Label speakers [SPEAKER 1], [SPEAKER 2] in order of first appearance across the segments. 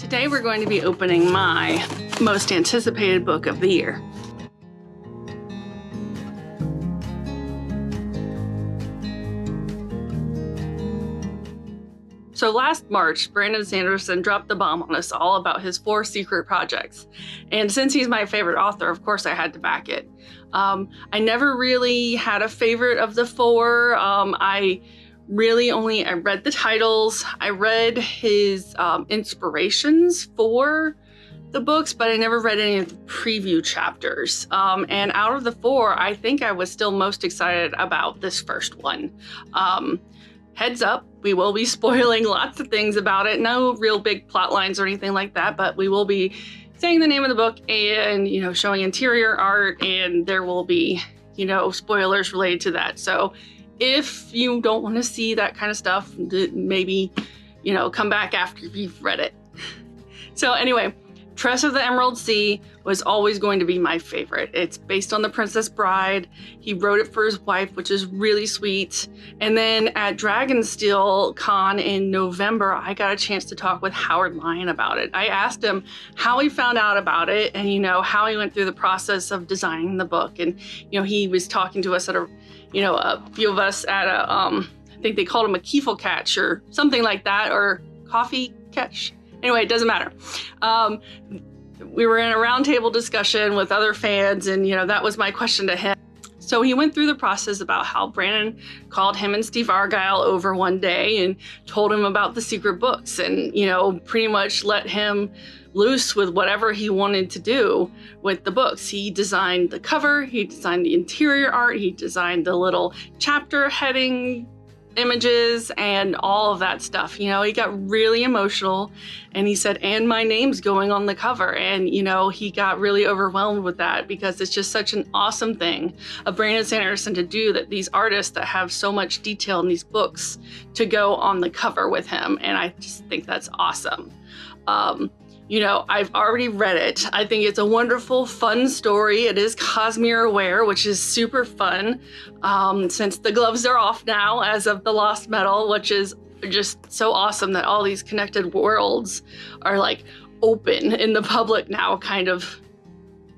[SPEAKER 1] Today we're going to be opening my most anticipated book of the year. So last March, Brandon Sanderson dropped the bomb on us all about his 4 secret projects. And since he's my favorite author, of course I had to back it. I never really had a favorite of the 4. I read the titles. I read his inspirations for the books, but I never read any of the preview chapters. And out of the 4, I think I was still most excited about this first one. Heads up, we will be spoiling lots of things about it. No real big plot lines or anything like that, but we will be saying the name of the book and, showing interior art, and there will be, spoilers related to that. So if you don't want to see that kind of stuff, maybe, come back after you've read it. So anyway, Tress of the Emerald Sea was always going to be my favorite. It's based on The Princess Bride. He wrote it for his wife, which is really sweet. And then at Dragonsteel Con in November, I got a chance to talk with Howard Lyon about it. I asked him how he found out about it and, how he went through the process of designing the book. And, he was talking to us at a few of us at a, I think they called him a Kiefel catch or something like that, or coffee catch. Anyway, it doesn't matter. We were in a roundtable discussion with other fans, and, that was my question to him. So he went through the process about how Brandon called him and Steve Argyle over one day and told him about the secret books and, pretty much let him loose with whatever he wanted to do with the books. He designed the cover, he designed the interior art, he designed the little chapter heading images and all of that stuff. He got really emotional and he said, and my name's going on the cover. And, he got really overwhelmed with that because it's just such an awesome thing of Brandon Sanderson to do, that these artists that have so much detail in these books to go on the cover with him. And I just think that's awesome. I've already read it. I think it's a wonderful, fun story. It is Cosmere aware, which is super fun, since the gloves are off now as of the Lost Metal, which is just so awesome that all these connected worlds are like open in the public now, kind of.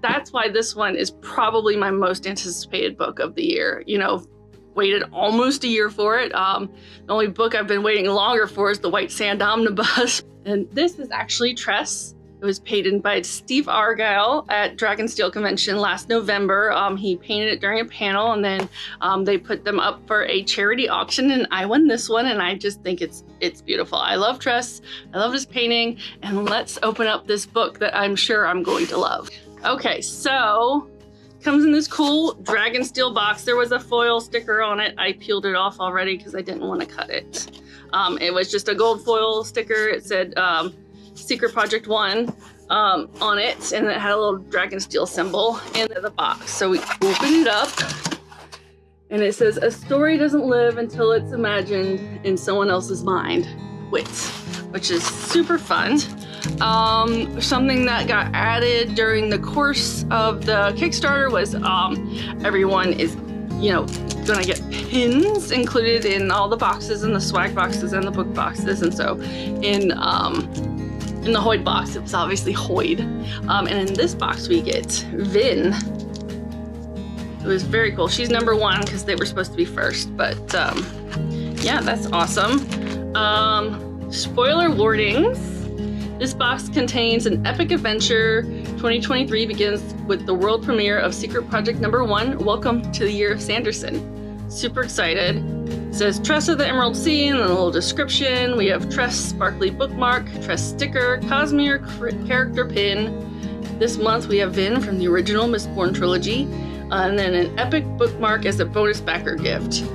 [SPEAKER 1] That's why this one is probably my most anticipated book of the year. Waited almost a year for it. The only book I've been waiting longer for is the White Sand Omnibus. And this is actually Tress. It was painted by Steve Argyle at Dragonsteel Convention last November. He painted it during a panel, and then they put them up for a charity auction, and I won this one, and I just think it's beautiful. I love Tress. I love his painting, and let's open up this book that I'm sure I'm going to love. Okay, so comes in this cool Dragonsteel box. There was a foil sticker on it. I peeled it off already because I didn't want to cut it. It was just a gold foil sticker. It said Secret Project 1 on it, and it had a little Dragonsteel symbol in the box. So we open it up, and it says, a story doesn't live until it's imagined in someone else's mind. Which is super fun. Something that got added during the course of the Kickstarter was everyone is, gonna get pins included in all the boxes, and the swag boxes and the book boxes. And so in the Hoyd box, it was obviously Hoyd. And in this box we get Vin. It was very cool. She's number 1 because they were supposed to be first, but yeah, that's awesome. Spoiler warnings. This box contains an epic adventure. 2023 begins with the world premiere of Secret Project number 1. Welcome to the year of Sanderson. Super excited. It says Tress of the Emerald Sea, and a little description. We have Tress sparkly bookmark, Tress sticker, Cosmere character pin. This month we have Vin from the original Mistborn trilogy, and then an epic bookmark as a bonus backer gift.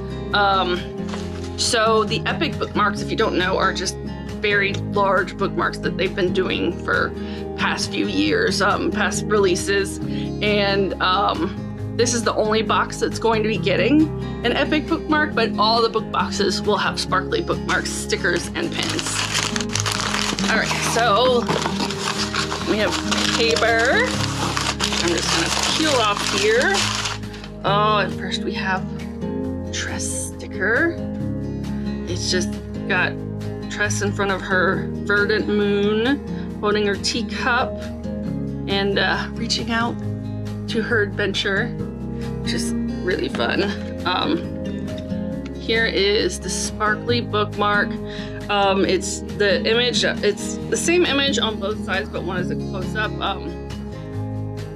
[SPEAKER 1] So the epic bookmarks, if you don't know, are just very large bookmarks that they've been doing for past few years, past releases. And this is the only box that's going to be getting an epic bookmark, but all the book boxes will have sparkly bookmarks, stickers, and pins. All right, so we have paper. I'm just gonna peel off here. Oh, and first we have Tress sticker. It's just got Tress in front of her verdant moon holding her teacup and reaching out to her adventure, which is really fun. Here is the sparkly bookmark. It's the image, it's the same image on both sides, but one is a close-up.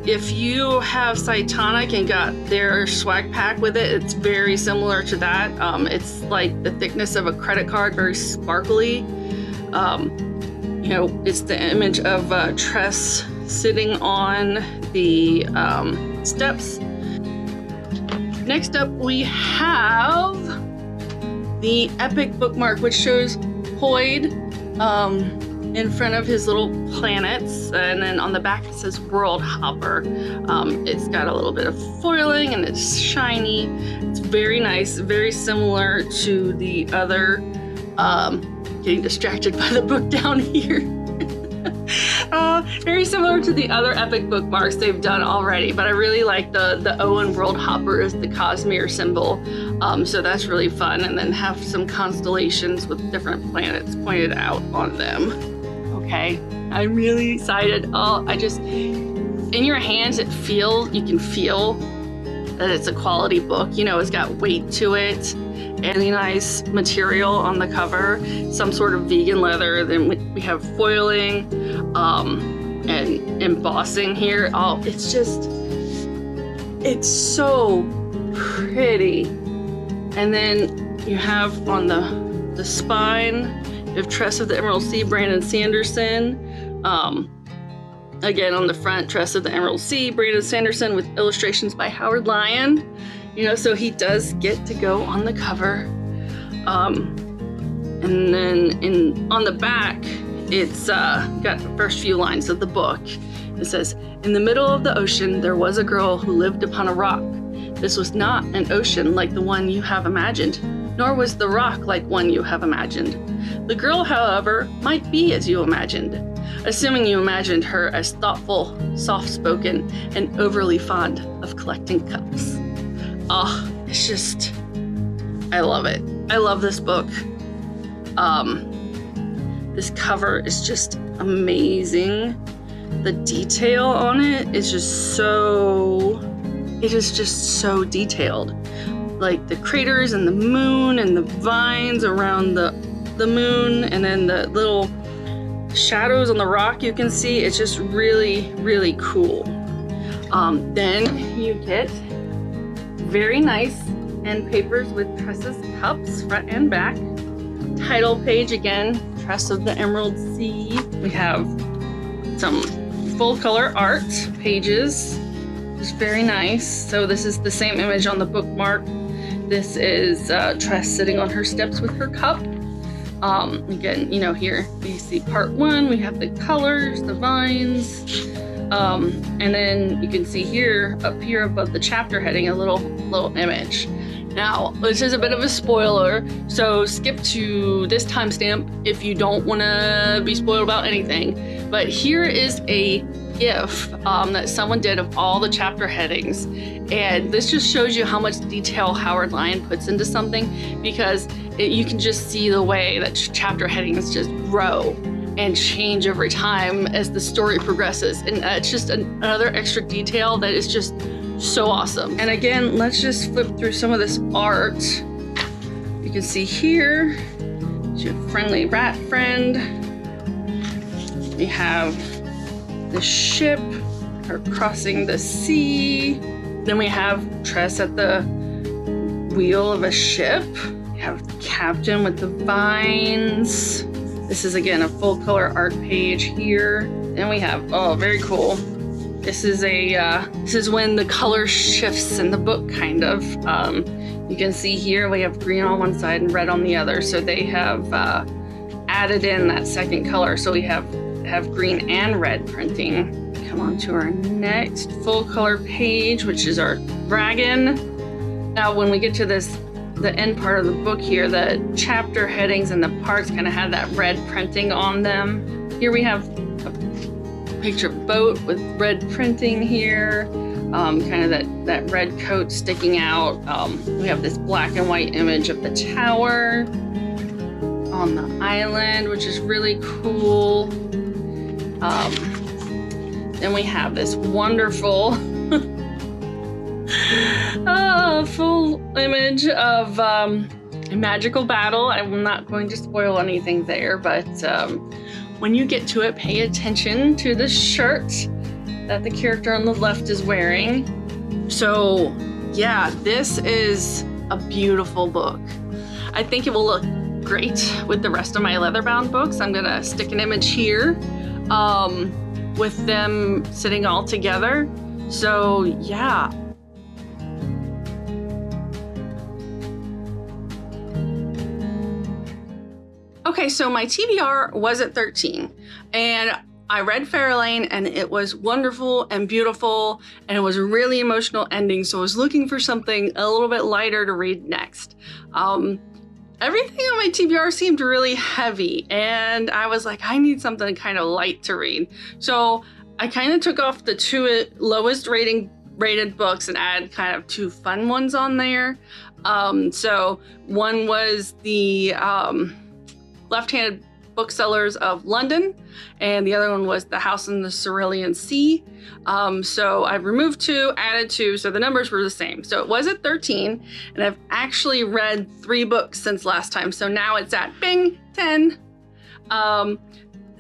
[SPEAKER 1] If you have Cytonic and got their swag pack with it, it's very similar to that. It's like the thickness of a credit card, very sparkly. You know, it's the image of Tress sitting on the steps. Next up, we have the epic bookmark, which shows Hoyd in front of his little planets, and then on the back it says World Hopper. It's got a little bit of foiling and it's shiny. It's very nice, very similar to the other, getting distracted by the book down here. Very similar to the other epic bookmarks they've done already, but I really like the O in World Hopper is the Cosmere symbol, so that's really fun, and then have some constellations with different planets pointed out on them. Okay, I'm really excited. In your hands, you can feel that it's a quality book. You know, it's got weight to it. Really nice material on the cover, some sort of vegan leather. Then we have foiling and embossing here. Oh, it's so pretty. And then you have on the spine, you have Tress of the Emerald Sea, Brandon Sanderson. Again, on the front, Tress of the Emerald Sea, Brandon Sanderson, with illustrations by Howard Lyon. You know, so he does get to go on the cover. And then on the back, it's got the first few lines of the book. It says, "In the middle of the ocean, there was a girl who lived upon a rock. This was not an ocean like the one you have imagined, nor was the rock like one you have imagined. The girl, however, might be as you imagined, assuming you imagined her as thoughtful, soft-spoken, and overly fond of collecting cups." Oh, it's just, I love it. I love this book. This cover is just amazing. The detail on it is just so detailed. Like the craters and the moon and the vines around the moon, and then the little shadows on the rock you can see. It's just really, really cool. Then you get very nice end papers with Tress's cups, front and back. Title page again, Tress of the Emerald Sea. We have some full color art pages. It's very nice. So this is the same image on the bookmark. This is Tress sitting on her steps with her cup. Again, you know, here you see part one. We have the colors, the vines. And then you can see here, up here above the chapter heading, a little image. Now, this is a bit of a spoiler, so skip to this timestamp if you don't want to be spoiled about anything. But here is a GIF that someone did of all the chapter headings. And this just shows you how much detail Howard Lyon puts into something, because you can just see the way that chapter headings just grow and change over time as the story progresses. And it's just another extra detail that is just so awesome. And again, let's just flip through some of this art. You can see here, it's your friendly rat friend. We have the ship, her crossing the sea. Then we have Tress at the wheel of a ship. We have the captain with the vines. This is again a full color art page here. Then we have, oh, very cool. This is when the color shifts in the book, kind of. You can see here we have green on one side and red on the other. So they have added in that second color. So we have green and red printing. Come on to our next full color page, which is our dragon. Now, when we get to the end part of the book here, the chapter headings and the parts kind of have that red printing on them. Here we have a picture of a boat with red printing here, kind of that red coat sticking out. We have this black and white image of the tower on the island, which is really cool. Then we have this wonderful full image of a magical battle. I'm not going to spoil anything there, but when you get to it, pay attention to the shirt that the character on the left is wearing. So yeah, this is a beautiful book. I think it will look great with the rest of my leather-bound books. I'm gonna stick an image here with them sitting all together. So yeah. Okay, so my TBR was at 13, and I read Farilane, and it was wonderful and beautiful, and it was a really emotional ending, so I was looking for something a little bit lighter to read next. Everything on my TBR seemed really heavy, and I was like, I need something kind of light to read. So I kind of took off the two lowest rated books and added kind of two fun ones on there. So one was the Left-Handed Booksellers of London, and the other one was The House in the Cerulean Sea. So I've removed two, added two, so the numbers were the same. So it was at 13, and I've actually read 3 books since last time, so now it's at bing, 10.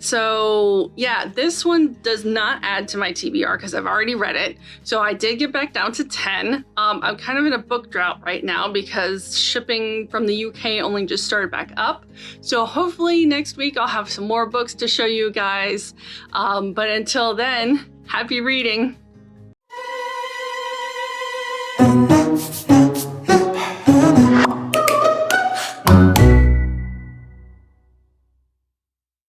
[SPEAKER 1] So yeah, this one does not add to my TBR because I've already read it. So I did get back down to 10. I'm kind of in a book drought right now because shipping from the UK only just started back up. So hopefully next week I'll have some more books to show you guys. But until then, happy reading.